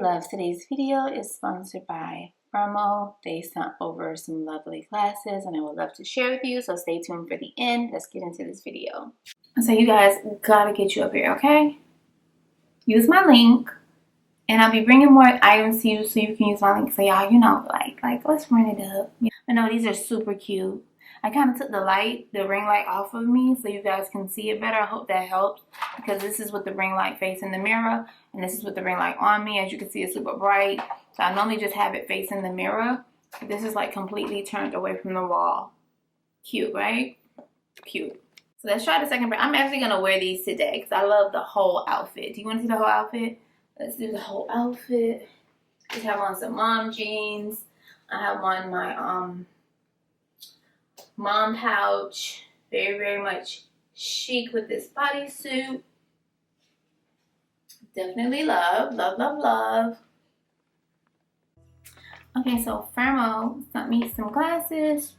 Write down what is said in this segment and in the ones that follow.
loves. Today's video is sponsored by FIRMOO. They sent over some lovely glasses and I would love to share with you, so stay tuned for the end. Let's get into this video. So you guys, gotta get you up here, okay? Use my link and I'll be bringing more items to you so you can use my link. So y'all, you know, like let's run it up. I know these are super cute. I kind of took the ring light off of me so you guys can see it better. I hope that helps, because this is with the ring light facing the mirror and this is with the ring light on me. As you can see, it's super bright. So I normally just have it facing the mirror. This is like completely turned away from the wall. Cute, right? Cute. So let's try the second pair. I'm actually going to wear these today because I love the whole outfit. Do you want to see the whole outfit? Let's do the whole outfit. Just have on some mom jeans. I have on my mom pouch. Very much chic with this bodysuit. Definitely love. Okay, so FIRMOO sent me some glasses.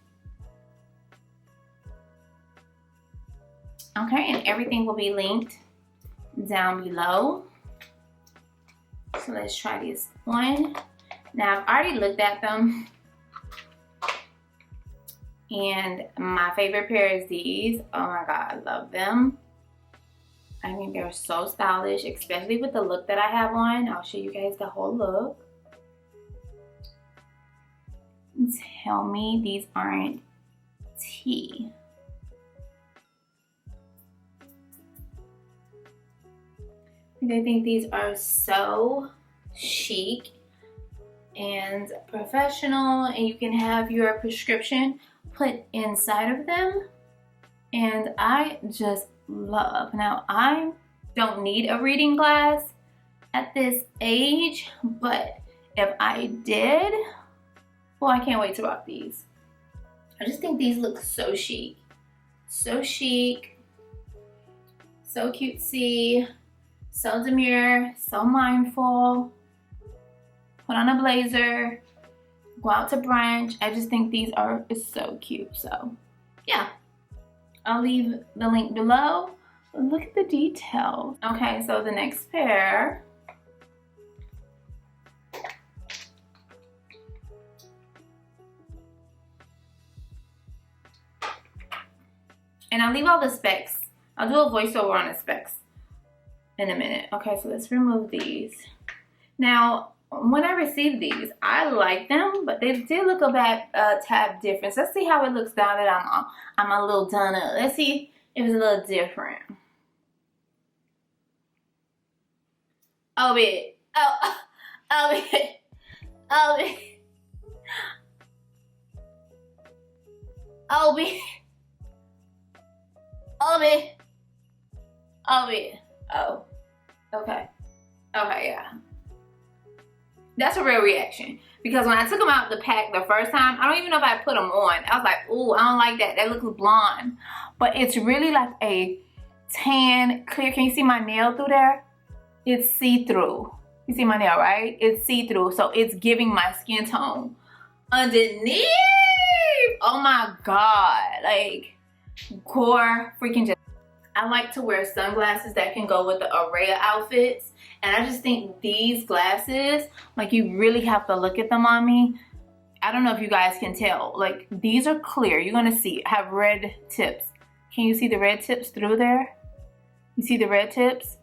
Okay, and everything will be linked down below. So let's try this one. Now I've already looked at them. And my favorite pair is these. Oh my god, I love them. I think they're so stylish, especially with the look that I have on. I'll show you guys the whole look. Tell me these aren't tea. I think these are so chic and professional, and you can have your prescription put inside of them, and I just love. Now I don't need a reading glass at this age, but if I did, well, I can't wait to rock these. I just think these look so chic, so cutesy, so demure, so mindful. Put on a blazer, go out to brunch. I just think these are so cute. So yeah, I'll leave the link below. Look at the details. Okay, so the next pair. And I'll leave all the specs. I'll do a voiceover on the specs in a minute. Okay, so let's remove these. Now, when I received these, I like them, but they did look a tad different. So let's see how it looks now that I'm a little done up. Let's see if it's a little different. Obi. Oh, okay, yeah. That's a real reaction, because when I took them out the pack the first time, I don't even know if I put them on. I was like, ooh, I don't like that. That looks blonde. But it's really like a tan, clear. Can you see my nail through there? It's see-through. You see my nail, right? It's see-through, so it's giving my skin tone underneath. Oh my god, like core freaking just. I like to wear sunglasses that can go with the array of outfits. And I just think these glasses, like, you really have to look at them on me. I don't know if you guys can tell. Like, these are clear. You're going to see, have red tips. Can you see the red tips through there? You see the red tips?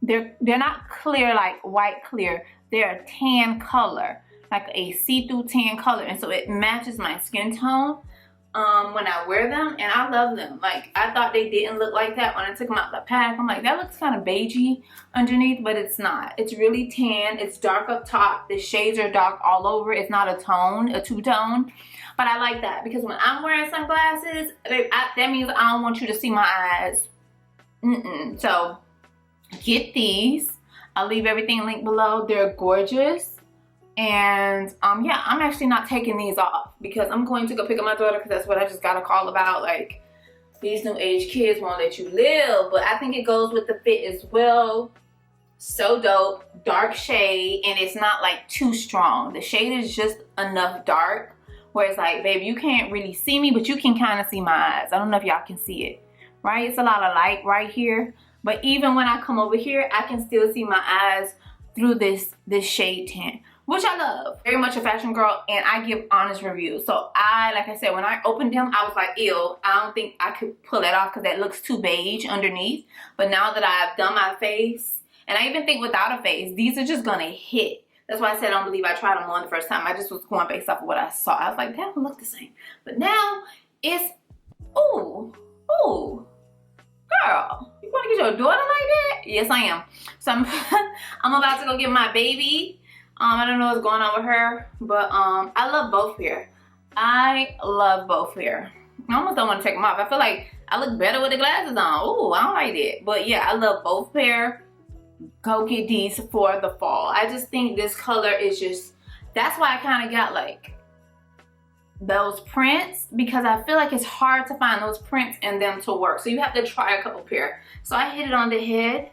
They're not clear like white clear. They're a tan color, like a see-through tan color. And so it matches my skin tone when I wear them, and I love them. Like, I thought they didn't look like that when I took them out the pack. I'm like, that looks kind of beigey underneath, but it's not. It's really tan. It's dark up top. The shades are dark all over. It's not a tone, a two-tone. But I like that, because when I'm wearing sunglasses, that means I don't want you to see my eyes. So get these. I'll leave everything linked below. They're gorgeous. And yeah, I'm actually not taking these off because I'm going to go pick up my daughter, because that's what I just got a call about. Like, these new age kids won't let you live. But I think it goes with the fit as well. So dope. Dark shade, and it's not like too strong. The shade is just enough dark where it's like, baby, you can't really see me, but you can kind of see my eyes. I don't know if y'all can see it, right? It's a lot of light right here. But even when I come over here, I can still see my eyes through this shade tint, which I love. Very much a fashion girl, and I give honest reviews. So like I said, when I opened them, I was like, ew, I don't think I could pull that off because that looks too beige underneath. But now that I've done my face, and I even think without a face, these are just gonna hit. That's why I said I don't believe I tried them on the first time. I just was going based off of what I saw. I was like, they don't look the same. But now it's, ooh, girl, you want to get your daughter like that? Yes, I am. So I'm about to go get my baby. I don't know what's going on with her, but I love both pair. I love both pair. I almost don't want to take them off. I feel like I look better with the glasses on. Ooh, I don't like that. But yeah, I love both pair. Go get these for the fall. I just think this color is just, that's why I kind of got like those prints, because I feel like it's hard to find those prints and them to work. So you have to try a couple pair. So I hit it on the head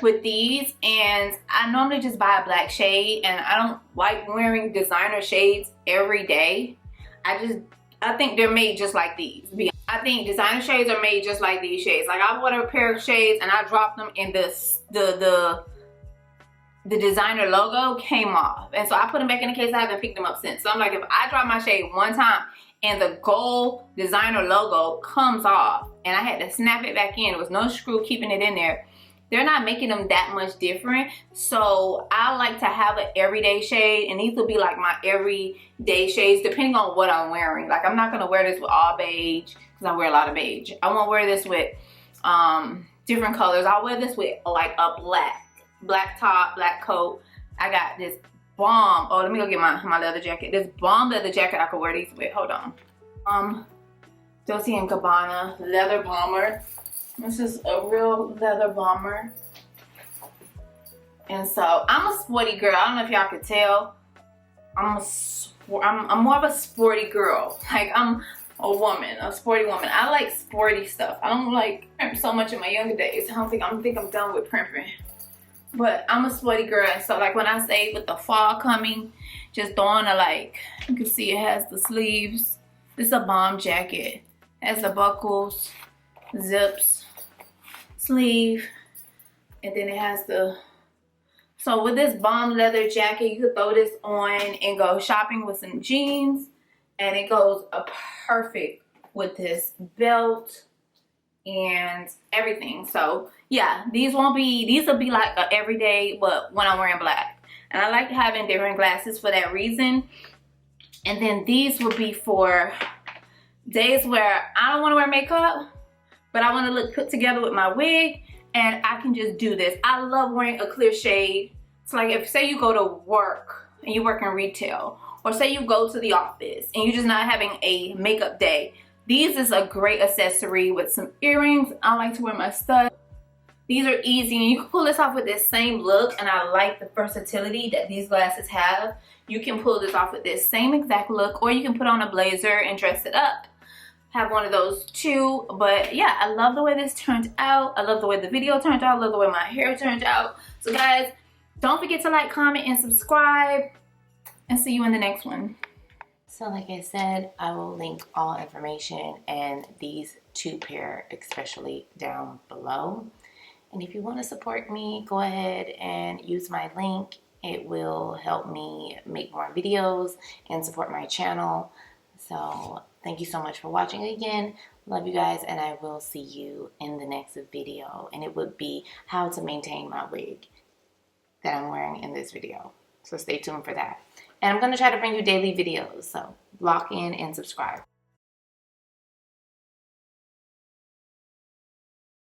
with these, and I normally just buy a black shade, and I don't like wearing designer shades every day. I think they're made just like these. I think designer shades are made just like these shades. Like I bought a pair of shades and I dropped them in the designer logo came off. And so I put them back in the case. I haven't picked them up since. So I'm like, if I drop my shade one time and the gold designer logo comes off and I had to snap it back in, there was no screw keeping it in there, they're not making them that much different. So I like to have an everyday shade, and these will be like my everyday shades depending on what I'm wearing. Like I'm not gonna wear this with all beige because I wear a lot of beige. I won't wear this with different colors. I'll wear this with like a black top, black coat. I got this bomb. Oh, let me go get my leather jacket. This bomb leather jacket I could wear these with. Hold on. Dolce & Gabbana leather bomber. This is a real leather bomber. And so I'm a sporty girl. I don't know if y'all could tell. I'm more of a sporty girl. Like I'm a woman, a sporty woman. I like sporty stuff. I don't like primp so much in my younger days. I think I'm done with primping. But I'm a sporty girl, and so like when I say with the fall coming, just throwing a, like, you can see it has the sleeves. This is a bomb jacket. It has the buckles, zips, sleeve, and then it has the, so with this bomb leather jacket, you could throw this on and go shopping with some jeans, and it goes perfect with this belt and everything. So yeah, these will be like a everyday, but when I'm wearing black. And I like having different glasses for that reason. And then these will be for days where I don't want to wear makeup, but I want to look put together with my wig, and I can just do this. I love wearing a clear shade. So like if say you go to work and you work in retail, or say you go to the office and you're just not having a makeup day, these is a great accessory with some earrings. I like to wear my studs. These are easy, and you can pull this off with this same look, and I like the versatility that these glasses have. You can pull this off with this same exact look, or you can put on a blazer and dress it up. Have one of those too. But yeah, I love the way this turned out. I love the way the video turned out. I love the way my hair turned out. So guys, don't forget to like, comment, and subscribe, and see you in the next one. So like I said, I will link all information and these two pair especially down below. And if you want to support me, go ahead and use my link. It will help me make more videos and support my channel. So thank you so much for watching again. Love you guys, and I will see you in the next video. And it would be how to maintain my wig that I'm wearing in this video. So stay tuned for that. And I'm going to try to bring you daily videos, so lock in and subscribe.